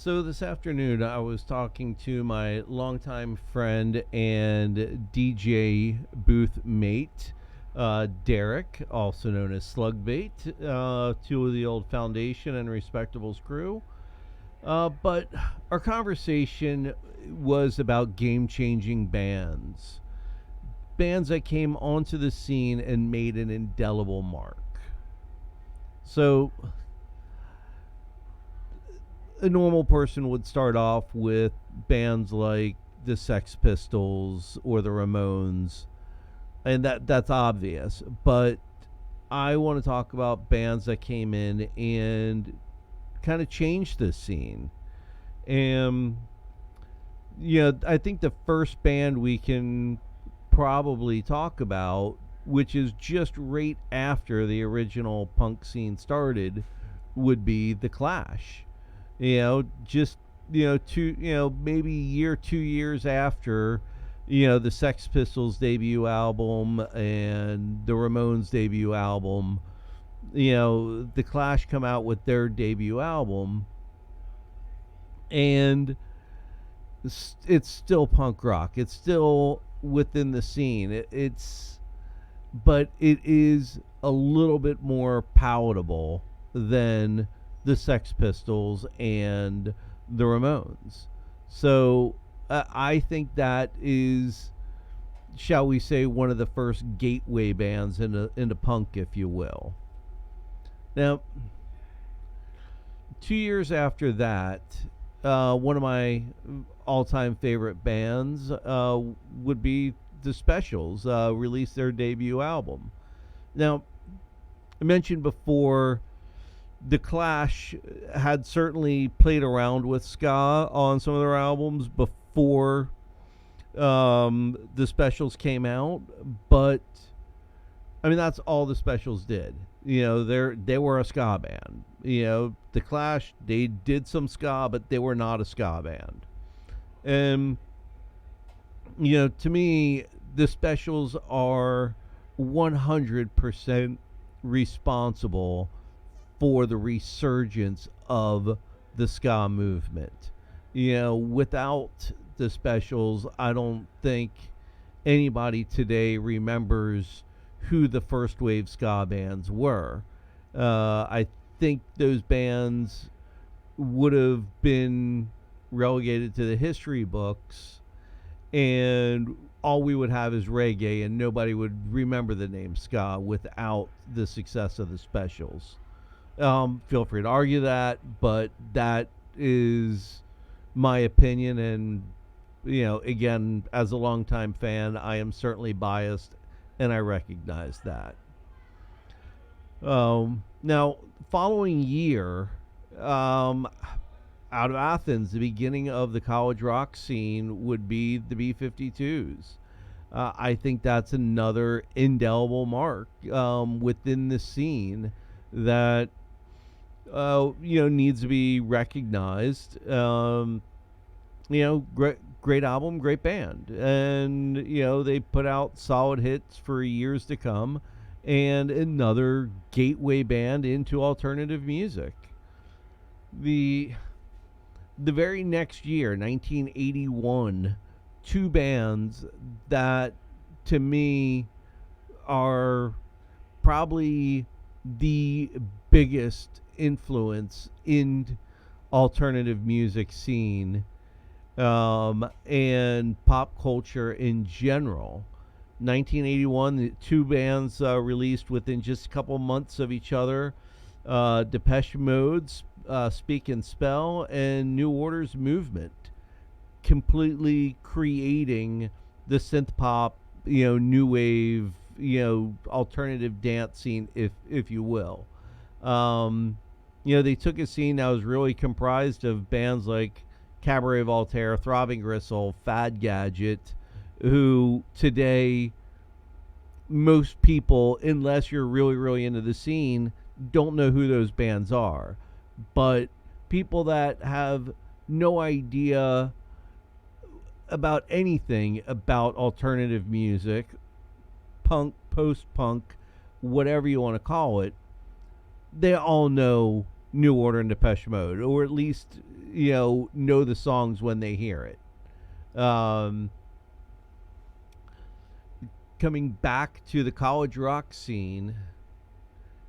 So this afternoon, I was talking to my longtime friend and DJ booth mate, Derek, also known as Slugbait, two of the old Foundation and Respectable's crew. But our conversation was about game changing bands. Bands that came onto the scene and made an indelible mark. So a normal person would start off with bands like the Sex Pistols or the Ramones, and that's obvious. But I want to talk about bands that came in and kind of changed the scene. And I think the first band we can probably talk about, which is just right after the original punk scene started, would be the Clash. Just maybe year 2 years after the Sex Pistols debut album and the Ramones debut album, the Clash come out with their debut album, and it's still punk rock. It's still within the scene. But it is a little bit more palatable than the Sex Pistols and the Ramones. So I think that is, shall we say, one of the first gateway bands into punk, if you will. Now, 2 years after that, one of my all-time favorite bands would be the Specials, released their debut album. Now, I mentioned before, the Clash had certainly played around with ska on some of their albums before the Specials came out, but I mean that's all the Specials did. They were a ska band. The Clash, they did some ska, but they were not a ska band. And to me, the Specials are 100% responsible for the resurgence of the ska movement. Without the Specials, I don't think anybody today remembers who the first wave ska bands were. I think those bands would have been relegated to the history books, and all we would have is reggae, and nobody would remember the name ska without the success of the Specials. Feel free to argue that, but that is my opinion. And, again, as a longtime fan, I am certainly biased, and I recognize that. Now, following year, out of Athens, the beginning of the college rock scene would be the B-52s. I think that's another indelible mark within the scene that needs to be recognized. Great album, great band, and they put out solid hits for years to come, and another gateway band into alternative music. The very next year, 1981, two bands that to me are probably the biggest influence in alternative music scene and pop culture in general. 1981, the two bands released within just a couple months of each other. Depeche Mode's Speak and Spell and New Order's Movement, completely creating the synth pop, new wave, alternative dance scene, if you will. They took a scene that was really comprised of bands like Cabaret Voltaire, Throbbing Gristle, Fad Gadget, who today most people, unless you're really, really into the scene, don't know who those bands are. But people that have no idea about anything about alternative music, punk, post-punk, whatever you want to call it, they all know New Order and Depeche Mode, or at least know the songs when they hear it. Coming back to the college rock scene,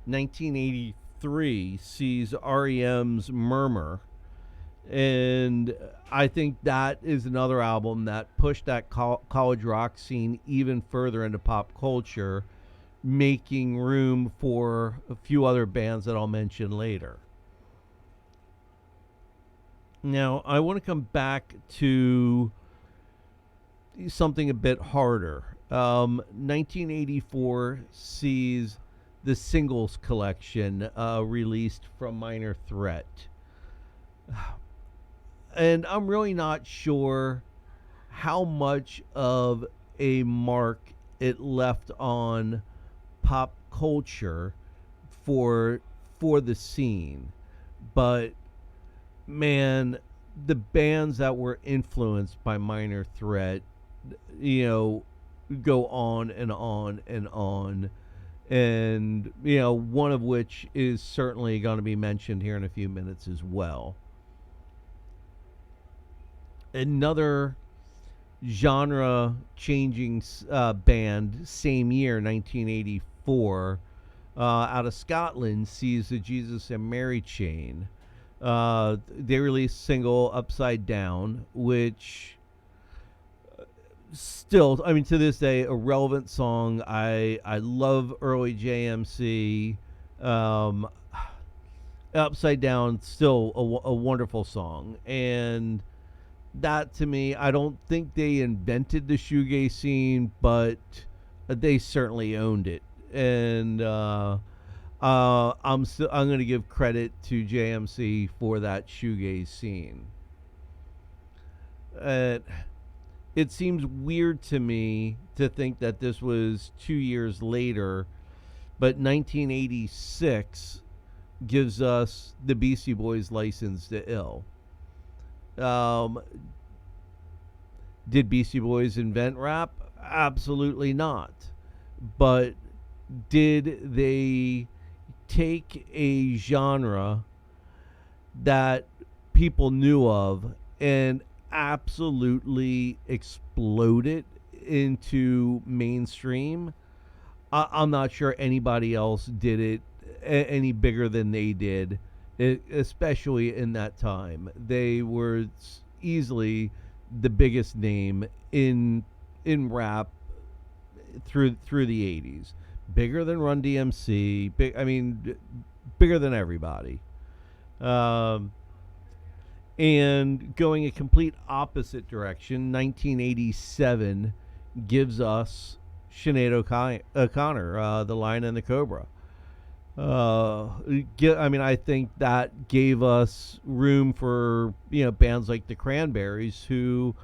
1983 sees REM's Murmur, and I think that is another album that pushed that college rock scene even further into pop culture, making room for a few other bands that I'll mention later. Now, I want to come back to something a bit harder. 1984 sees the singles collection released from Minor Threat. And I'm really not sure how much of a mark it left on pop culture for the scene. But man, the bands that were influenced by Minor Threat, go on and on and on. And, one of which is certainly going to be mentioned here in a few minutes as well. Another genre changing band, same year, 1984, out of Scotland, sees the Jesus and Mary Chain. They released single Upside Down, which still, I mean, to this day, a relevant song. I love early JMC. Upside Down, still a wonderful song. And that, to me, I don't think they invented the shoegaze scene, but they certainly owned it. And I'm going to give credit to JMC for that shoegaze scene. It seems weird to me to think that this was 2 years later, but 1986 gives us the Beastie Boys' License to Ill. Did Beastie Boys invent rap? Absolutely not. But did they take a genre that people knew of and absolutely explode it into mainstream? I'm not sure anybody else did it any bigger than they did, especially in that time. They were easily the biggest name in rap through the 80s. Bigger than Run DMC, bigger than everybody. And going a complete opposite direction, 1987 gives us Sinead O'Connor, The Lion and the Cobra. I think that gave us room for bands like the Cranberries, who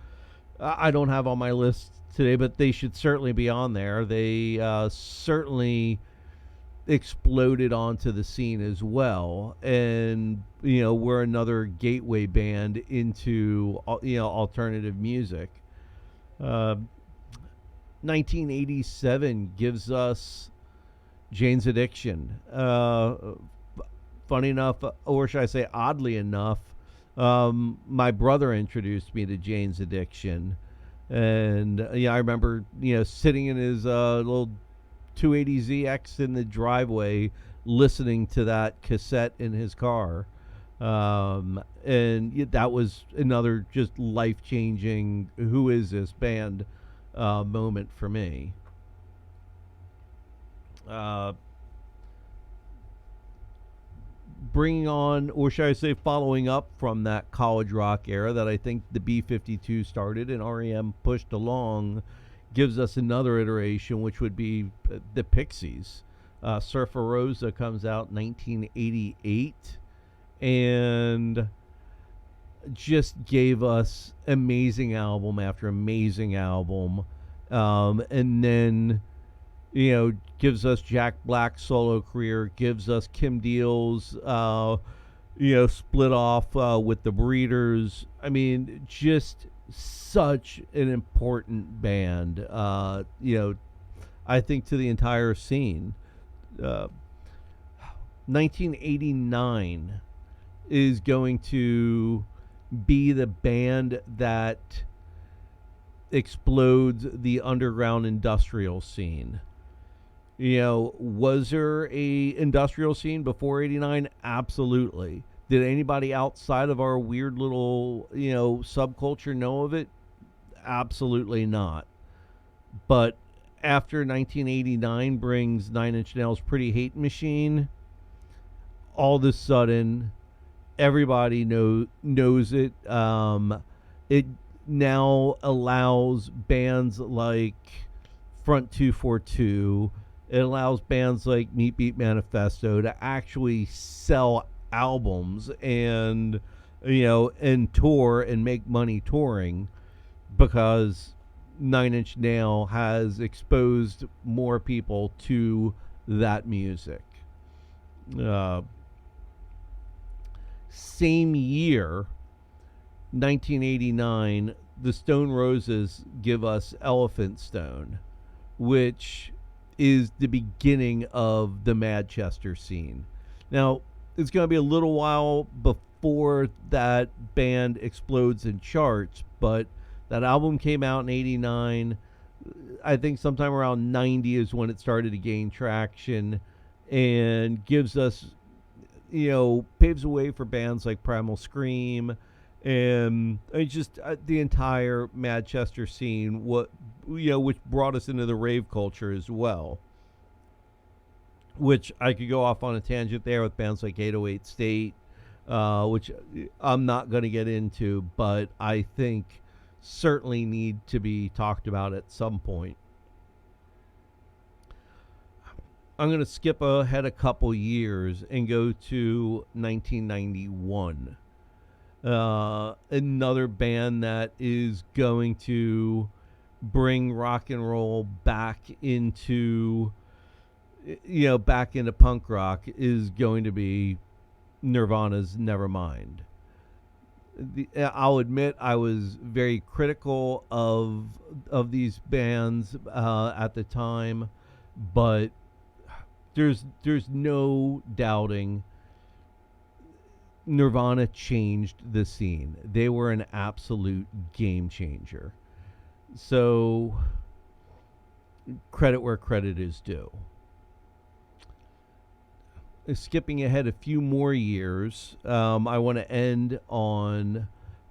I don't have on my list today, but they should certainly be on there. They certainly exploded onto the scene as well, and we're another gateway band into alternative music. 1987 gives us Jane's Addiction. Funny enough, or should I say oddly enough, my brother introduced me to Jane's Addiction. And I remember sitting in his little 280ZX in the driveway listening to that cassette in his car. And that was another just life-changing who is this band moment for me. Bringing on, or should I say following up from that college rock era that I think the B-52 started and REM pushed along, gives us another iteration, which would be the Pixies. Surfer Rosa comes out 1988 and just gave us amazing album after amazing album. And then gives us Jack Black's solo career, gives us Kim Deal's, split off with the Breeders. I mean, just such an important band, I think, to the entire scene. 1989 is going to be the band that explodes the underground industrial scene. Was there a industrial scene before 89? Absolutely. Did anybody outside of our weird little, subculture know of it? Absolutely not. But after 1989 brings Nine Inch Nails' Pretty Hate Machine, all of a sudden everybody knows it. It now allows bands like Front 242. It allows bands like Meat Beat Manifesto to actually sell albums and and tour and make money touring, because Nine Inch Nail has exposed more people to that music. Uh, Same year, 1989, the Stone Roses give us Elephant Stone, which is the beginning of the Manchester scene. Now, it's going to be a little while before that band explodes in charts, but that album came out in 89. I think sometime around 90 is when it started to gain traction, and gives us, paves the way for bands like Primal Scream, and just the entire Manchester scene, which brought us into the rave culture as well. Which I could go off on a tangent there with bands like 808 State, which I'm not going to get into, but I think certainly need to be talked about at some point. I'm going to skip ahead a couple years and go to 1991. Another band that is going to bring rock and roll back into punk rock is going to be Nirvana's Nevermind. I'll admit I was very critical of these bands at the time, but there's no doubting Nirvana changed the scene. They were an absolute game changer. So credit where credit is due. Skipping ahead a few more years, I want to end on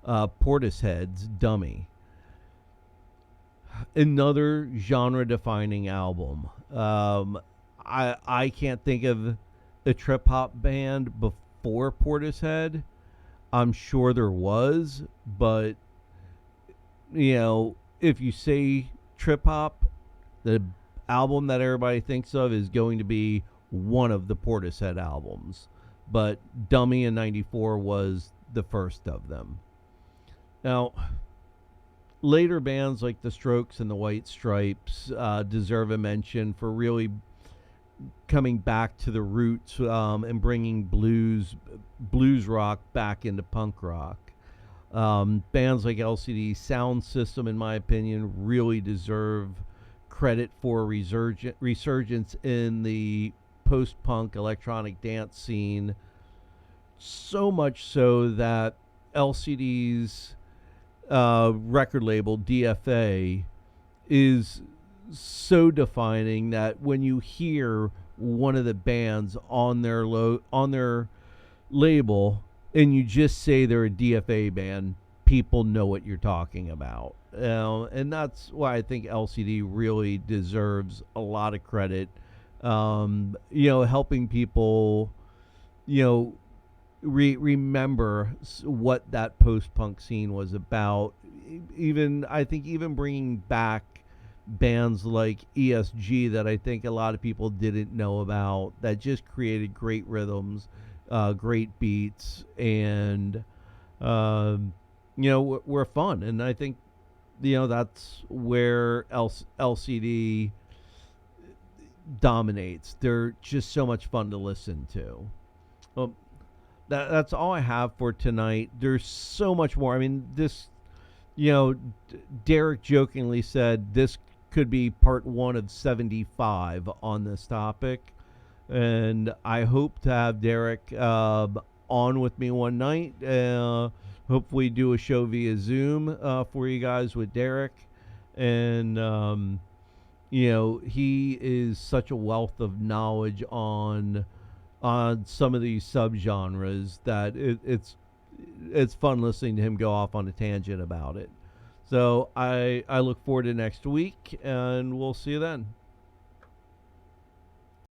Portishead's Dummy. Another genre-defining album. I can't think of a trip-hop band before Portishead. I'm sure there was, but, if you say trip-hop, the album that everybody thinks of is going to be one of the Portishead albums, but Dummy in 94 was the first of them. Now, later bands like the Strokes and the White Stripes deserve a mention for really coming back to the roots and bringing blues rock back into punk rock. Bands like LCD Sound System, in my opinion, really deserve credit for resurgence in the post-punk electronic dance scene, so much so that LCD's record label DFA is so defining that when you hear one of the bands on their label and you just say they're a DFA band, people know what you're talking about. And that's why I think LCD really deserves a lot of credit. Helping people, remember what that post-punk scene was about. I think even bringing back bands like ESG that I think a lot of people didn't know about, that just created great rhythms, great beats, and, were fun. And I think, that's where LCD dominates. They're just so much fun to listen to. Well, that's all I have for tonight. There's so much more. I mean, this, Derek jokingly said this could be part 1 of 75 on this topic, and I hope to have Derek on on with me one night. Hopefully, do a show via Zoom for you guys with Derek. And he is such a wealth of knowledge on some of these subgenres that it's fun listening to him go off on a tangent about it. So I look forward to next week, and we'll see you then.